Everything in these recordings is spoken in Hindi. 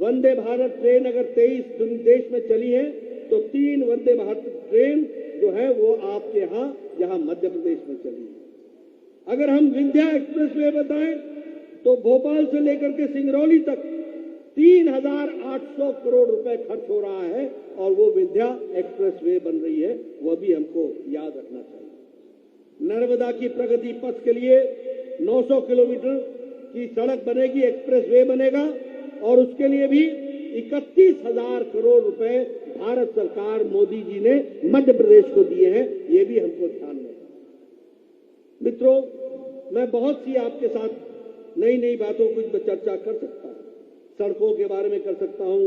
वंदे भारत ट्रेन अगर 23 देश में चली है तो 3 वंदे भारत ट्रेन जो है वो आपके यहाँ मध्य प्रदेश में चली है। अगर हम विंध्या एक्सप्रेसवे बताएं तो भोपाल से लेकर के सिंगरौली तक 3,800 करोड़ रुपए खर्च हो रहा है और वो विंध्या एक्सप्रेसवे बन रही है, वह भी हमको याद रखना चाहिए। नर्मदा की प्रगति पथ के लिए 900 किलोमीटर की सड़क बनेगी, एक्सप्रेसवे बनेगा और उसके लिए भी 31,000 करोड़ रुपए भारत सरकार मोदी जी ने मध्य प्रदेश को दिए हैं, ये भी हमको ध्यान में। मित्रों, मैं बहुत सी आपके साथ नई नई बातों की चर्चा कर सकता हूं, सड़कों के बारे में कर सकता हूं,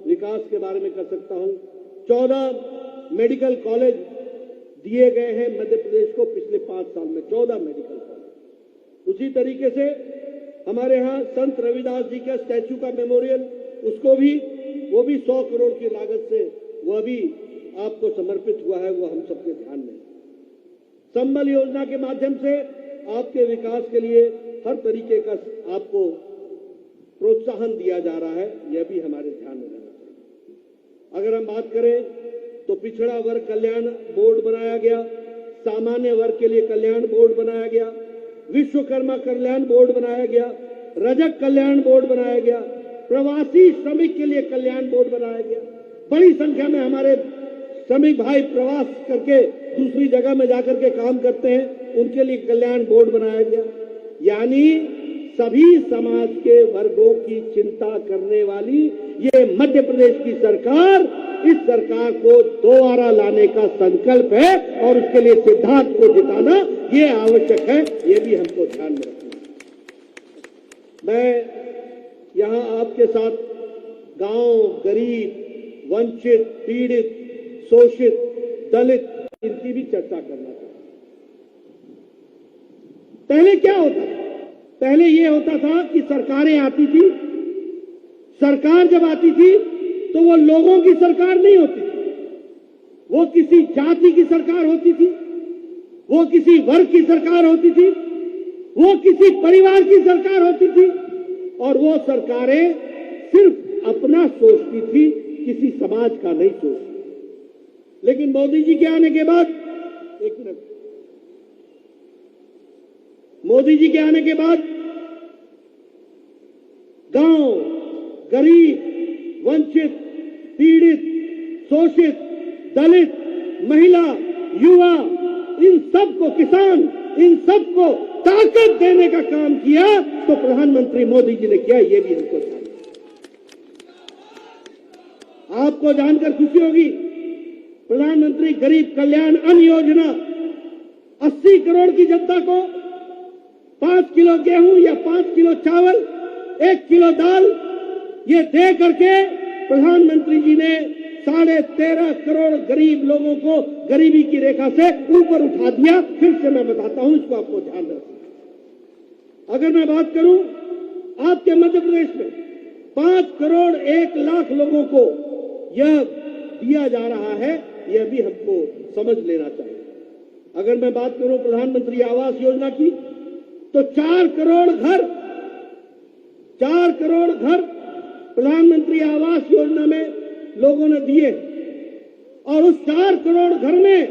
विकास के बारे में कर सकता हूं। 14 मेडिकल कॉलेज दिए गए हैं मध्य प्रदेश को पिछले 5 साल में, 14 मेडिकल कॉलेज। उसी तरीके से हमारे यहाँ संत रविदास जी का स्टैच्यू का मेमोरियल, उसको भी वो भी 100 करोड़ की लागत से वह भी आपको समर्पित हुआ है, वो हम सबके ध्यान में। संबल योजना के माध्यम से आपके विकास के लिए हर तरीके का आपको प्रोत्साहन दिया जा रहा है, यह भी हमारे ध्यान में रहना चाहिए। अगर हम बात करें तो पिछड़ा वर्ग कल्याण बोर्ड बनाया गया, सामान्य वर्ग के लिए कल्याण बोर्ड बनाया गया, विश्वकर्मा कल्याण बोर्ड बनाया गया, रजक कल्याण बोर्ड बनाया गया, प्रवासी श्रमिक के लिए कल्याण बोर्ड बनाया गया। बड़ी संख्या में हमारे श्रमिक भाई प्रवास करके दूसरी जगह में जाकर के काम करते हैं, उनके लिए कल्याण बोर्ड बनाया गया। यानी सभी समाज के वर्गों की चिंता करने वाली ये मध्य प्रदेश की सरकार, इस सरकार को दोबारा लाने का संकल्प है और उसके लिए सिद्धांत को जिताना ये आवश्यक है, ये भी हमको ध्यान में रखना है। मैं यहां आपके साथ गांव, गरीब, वंचित, पीड़ित, शोषित, दलित, इनकी भी चर्चा करना चाहता हूं। पहले क्या होता था? पहले ये होता था कि सरकारें आती थी, सरकार जब आती थी तो वो लोगों की सरकार नहीं होती थी, वो किसी जाति की सरकार होती थी, वो किसी वर्ग की सरकार होती थी, वो किसी परिवार की सरकार होती थी और वो सरकारें सिर्फ अपना सोचती थी, किसी समाज का नहीं सोचती। लेकिन मोदी जी के आने के बाद, एक मिनट, मोदी जी के आने के बाद गांव, गरीब, वंचित, पीड़ित, शोषित, दलित, महिला, युवा, इन सबको, किसान, इन सबको ताकत देने का काम किया तो प्रधानमंत्री मोदी जी ने किया, ये भी हमको जानना। आपको जानकर खुशी होगी, प्रधानमंत्री गरीब कल्याण अन्न योजना 80 करोड़ की जनता को 5 किलो गेहूं या 5 किलो चावल, 1 किलो दाल, ये दे करके प्रधानमंत्री जी ने 13.5 करोड़ गरीब लोगों को गरीबी की रेखा से ऊपर उठा दिया। फिर से मैं बताता हूं, इसको आपको ध्यान रखना। अगर मैं बात करूं आपके मध्य प्रदेश में 5 करोड़ 1 लाख लोगों को यह दिया जा रहा है, यह भी हमको समझ लेना चाहिए। अगर मैं बात करूं प्रधानमंत्री आवास योजना की तो 4 करोड़ घर प्रधानमंत्री आवास योजना में लोगों ने दिए और उस 4 करोड़ घर में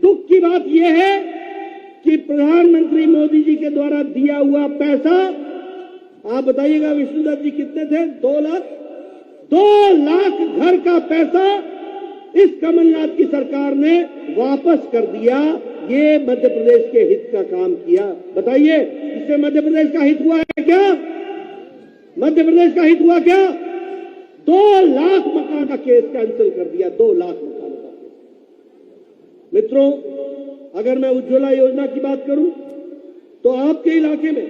दुख की बात यह है कि प्रधानमंत्री मोदी जी के द्वारा दिया हुआ पैसा, आप बताइएगा विष्णुदत्त जी कितने थे? 2 लाख। 2 लाख घर का पैसा इस कमलनाथ की सरकार ने वापस कर दिया। ये मध्य प्रदेश के हित का काम किया। बताइए, इससे मध्य प्रदेश का हित हुआ है क्या? मध्य प्रदेश का हित हुआ क्या? 2 लाख मकान का केस कैंसिल कर दिया, 2 लाख मकान का केस। मित्रों, अगर मैं उज्ज्वला योजना की बात करूं तो आपके इलाके में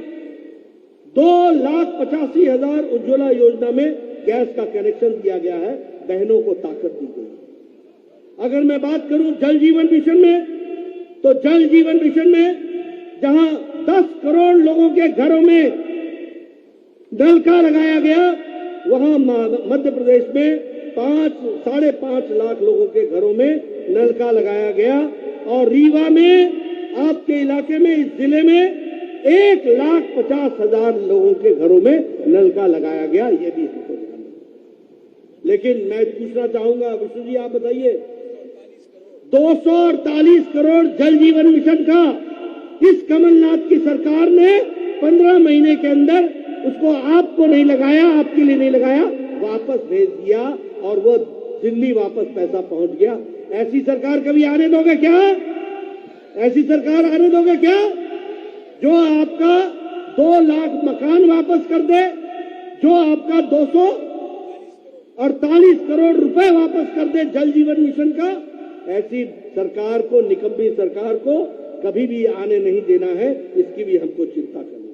2,85,000 उज्ज्वला योजना में गैस का कनेक्शन दिया गया है, बहनों को ताकत दी गई। अगर मैं बात करूं जल जीवन मिशन में तो जल जीवन मिशन में जहां 10 करोड़ लोगों के घरों में नल का लगाया गया, वहां मध्य प्रदेश में 5.5 लाख लोगों के घरों में नल का लगाया गया और रीवा में आपके इलाके में, इस जिले में 1,50,000 लोगों के घरों में नल का लगाया गया। ये भी हमको ध्यान रखना। लेकिन मैं पूछना चाहूंगा विष्णु जी, आप बताइए, 248 करोड़ जल जीवन मिशन का इस कमलनाथ की सरकार ने 15 महीने के अंदर उसको आपको नहीं लगाया, आपके लिए नहीं लगाया, वापस भेज दिया और वो दिल्ली वापस पैसा पहुंच गया। ऐसी सरकार कभी आने दोगे क्या? ऐसी सरकार आने दोगे क्या जो आपका 2 लाख मकान वापस कर दे, जो आपका 248 करोड़ रुपए वापस कर दे जल जीवन मिशन का? ऐसी सरकार को, निकम्मी सरकार को कभी भी आने नहीं देना है, इसकी भी हमको चिंता करनी है।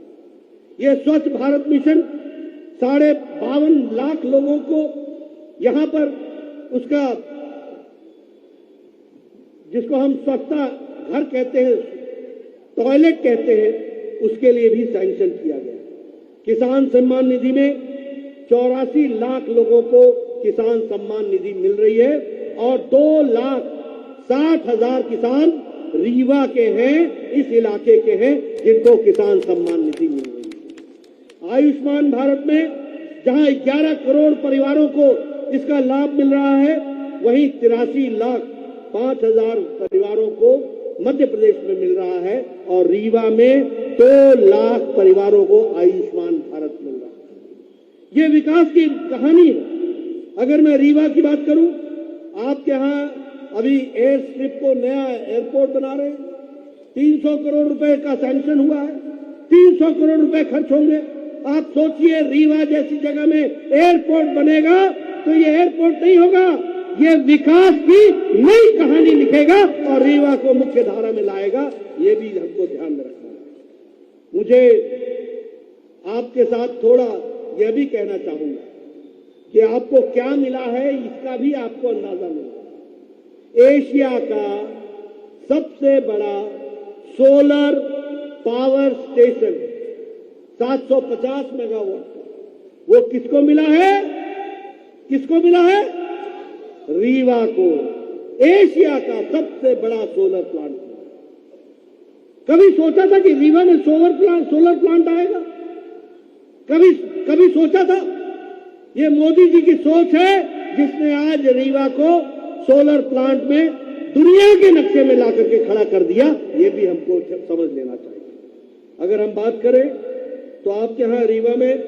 ये स्वच्छ भारत मिशन 52.5 लाख लोगों को यहां पर उसका, जिसको हम स्वच्छता घर कहते हैं, टॉयलेट कहते हैं, उसके लिए भी सैंक्शन किया गया। किसान सम्मान निधि में 84 लाख लोगों को किसान सम्मान निधि मिल रही है और 2,60,000 किसान रीवा के हैं, इस इलाके के हैं, जिनको किसान सम्मान निधि मिल रही है। आयुष्मान भारत में जहां 11 करोड़ परिवारों को इसका लाभ मिल रहा है, वहीं 83,05,000 परिवारों को मध्य प्रदेश में मिल रहा है और रीवा में 2 लाख परिवारों को आयुष्मान भारत मिल रहा है। ये विकास की कहानी है। अगर मैं रीवा की बात करूं, आपके यहां अभी एयर स्ट्रिप को नया एयरपोर्ट बना रहे हैं, 300 करोड़ रुपए का सैंक्शन हुआ है, 300 करोड़ रुपए खर्च होंगे। आप सोचिए, रीवा जैसी जगह में एयरपोर्ट बनेगा तो ये एयरपोर्ट नहीं होगा, ये विकास की नई कहानी लिखेगा और रीवा को मुख्य धारा में लाएगा। ये भी हमको ध्यान में रखना है। मुझे आपके साथ थोड़ा यह भी कहना चाहूंगा कि आपको क्या मिला है, इसका भी आपको अंदाजा मिला। एशिया का सबसे बड़ा सोलर पावर स्टेशन 750 मेगावाट का, वो किसको मिला है? किसको मिला है? रीवा को। एशिया का सबसे बड़ा सोलर प्लांट। कभी सोचा था कि रीवा में सोलर प्लांट आएगा? कभी सोचा था? ये मोदी जी की सोच है जिसने आज रीवा को सोलर प्लांट में दुनिया के नक्शे में ला करके खड़ा कर दिया। ये भी हमको समझ लेना चाहिए। अगर हम बात करें तो आपके यहां रीवा में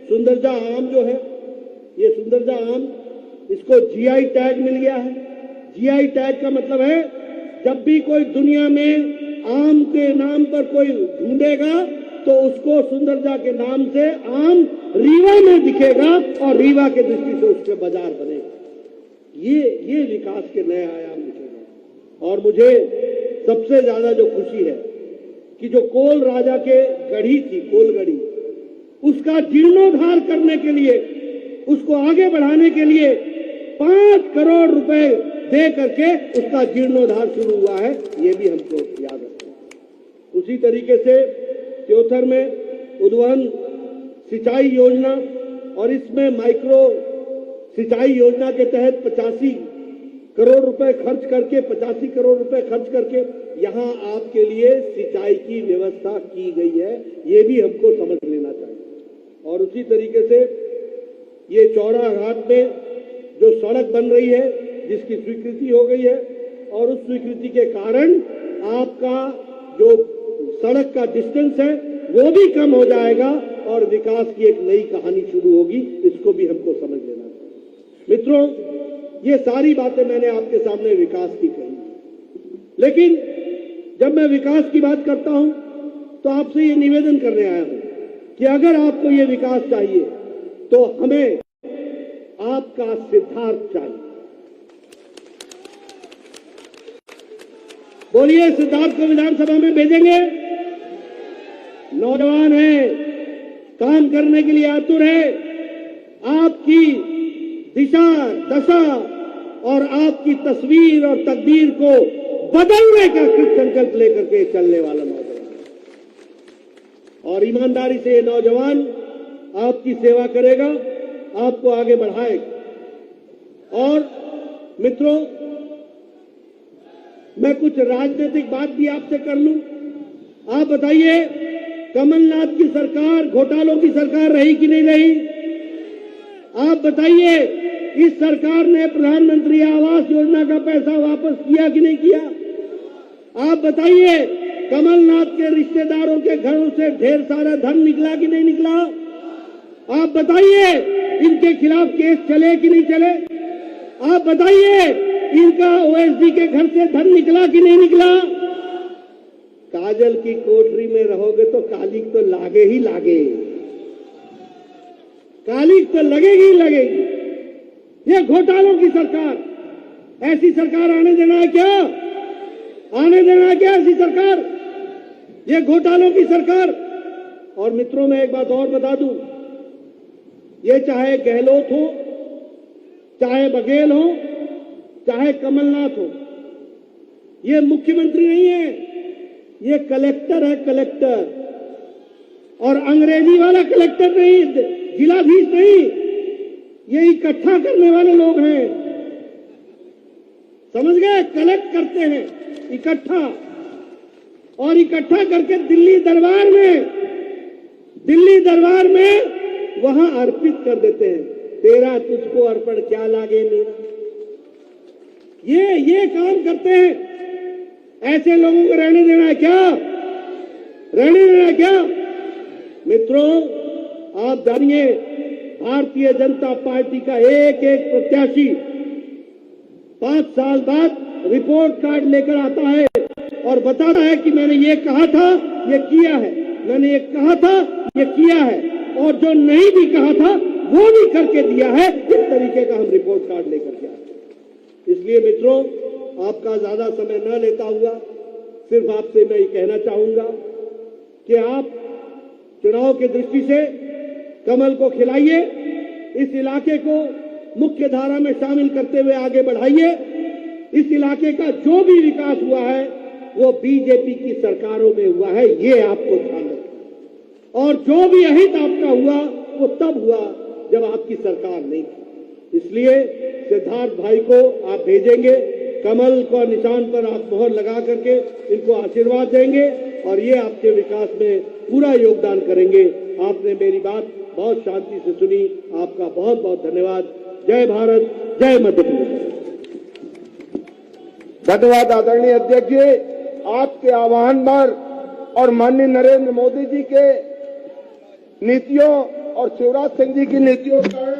सुंदरजा आम जो है, ये सुंदरजा आम, इसको जीआई टैग मिल गया है। जीआई टैग का मतलब है जब भी कोई दुनिया में आम के नाम पर कोई ढूंढेगा तो उसको सुंदरजा के नाम से आम रीवा में दिखेगा और रीवा के दृष्टि से उसके बाजार बनेगा। ये विकास के नए आयाम दिखेगा। और मुझे सबसे ज्यादा जो खुशी है कि जो कोल राजा के गढ़ी थी, कोल गढ़ी, उसका जीर्णोद्धार करने के लिए, उसको आगे बढ़ाने के लिए 5 करोड़ रुपए दे करके उसका जीर्णोद्धार शुरू हुआ है। ये भी हमको याद रखना है। उसी तरीके से त्योथर में उद्वहन सिंचाई योजना और इसमें माइक्रो सिंचाई योजना के तहत 85 करोड़ रुपए खर्च करके 85 करोड़ रुपए खर्च करके यहां आपके लिए सिंचाई की व्यवस्था की गई है। ये भी हमको समझ लेना चाहिए। और उसी तरीके से ये चौरा घाट में जो सड़क बन रही है, जिसकी स्वीकृति हो गई है, और उस स्वीकृति के कारण आपका जो सड़क का डिस्टेंस है वो भी कम हो जाएगा और विकास की एक नई कहानी शुरू होगी। इसको भी हमको समझ लेना चाहिए। मित्रों, ये सारी बातें मैंने आपके सामने विकास की कही, लेकिन जब मैं विकास की बात करता हूं तो आपसे ये निवेदन करने आया हूं कि अगर आपको ये विकास चाहिए तो हमें आपका सिद्धार्थ चाहिए। बोलिए, सिद्धार्थ को विधानसभा में भेजेंगे। नौजवान है, काम करने के लिए आतुर है, आपकी दिशा दशा और आपकी तस्वीर और तकदीर को बदलने का कृत संकल्प लेकर के चलने वाला नौजवान, और ईमानदारी से ये नौजवान आपकी सेवा करेगा, आपको आगे बढ़ाएगा। और मित्रों, मैं कुछ राजनीतिक बात भी आपसे कर लूं। आप बताइए, कमलनाथ की सरकार घोटालों की सरकार रही कि नहीं रही? आप बताइए, इस सरकार ने प्रधानमंत्री आवास योजना का पैसा वापस किया कि नहीं किया? आप बताइए, कमलनाथ के रिश्तेदारों के घरों से ढेर सारा धन निकला कि नहीं निकला? आप बताइए, इनके खिलाफ केस चले कि नहीं चले? आप बताइए, इनका ओएसडी के घर से धन निकला कि नहीं निकला? काजल की कोठरी में रहोगे तो कालिक तो लागे ही लागे, कालिक तो लगेगी ही लगेगी। ये घोटालों की सरकार, ऐसी सरकार आने देना है क्या? आने देना है क्या ऐसी सरकार? ये घोटालों की सरकार। और मित्रों, मैं एक बात और बता दूं, ये चाहे गहलोत हो, चाहे बघेल हो, चाहे कमलनाथ हो, ये मुख्यमंत्री नहीं है, ये कलेक्टर है, कलेक्टर। और अंग्रेजी वाला कलेक्टर नहीं, जिलाधीश नहीं, ये इकट्ठा करने वाले लोग हैं, समझ गए? कलेक्ट करते हैं इकट्ठा, और इकट्ठा करके दिल्ली दरबार में वहां अर्पित कर देते हैं। तेरा तुझको अर्पण क्या लागे मेरा, ये काम करते हैं। ऐसे लोगों को रहने देना है क्या? रहने देना है क्या? मित्रों, आप जानिए, भारतीय जनता पार्टी का एक एक प्रत्याशी 5 साल बाद रिपोर्ट कार्ड लेकर आता है और बताता है कि मैंने ये कहा था, ये किया है, मैंने ये कहा था, ये किया है, और जो नहीं भी कहा था वो भी करके दिया है। इस तरीके का हम रिपोर्ट कार्ड लेकर के आए। इसलिए मित्रों, आपका ज्यादा समय न लेता हुआ सिर्फ आपसे मैं ये कहना चाहूंगा कि आप चुनाव की दृष्टि से कमल को खिलाइए, इस इलाके को मुख्य धारा में शामिल करते हुए आगे बढ़ाइए। इस इलाके का जो भी विकास हुआ है वो बीजेपी की सरकारों में हुआ है, ये आपको ध्यान रखना। और जो भी अहित आपका हुआ वो तब हुआ जब आपकी सरकार नहीं थी। इसलिए सिद्धार्थ भाई को आप भेजेंगे, कमल को निशान पर आप मोहर लगा करके इनको आशीर्वाद देंगे और ये आपके विकास में पूरा योगदान करेंगे। आपने मेरी बात बहुत शांति से सुनी, आपका बहुत बहुत धन्यवाद। जय भारत, जय मध्य प्रदेश। धन्यवाद आदरणीय अध्यक्ष जी, आपके आह्वान पर और माननीय नरेंद्र मोदी जी के नीतियों और शिवराज सिंह जी की नीतियों का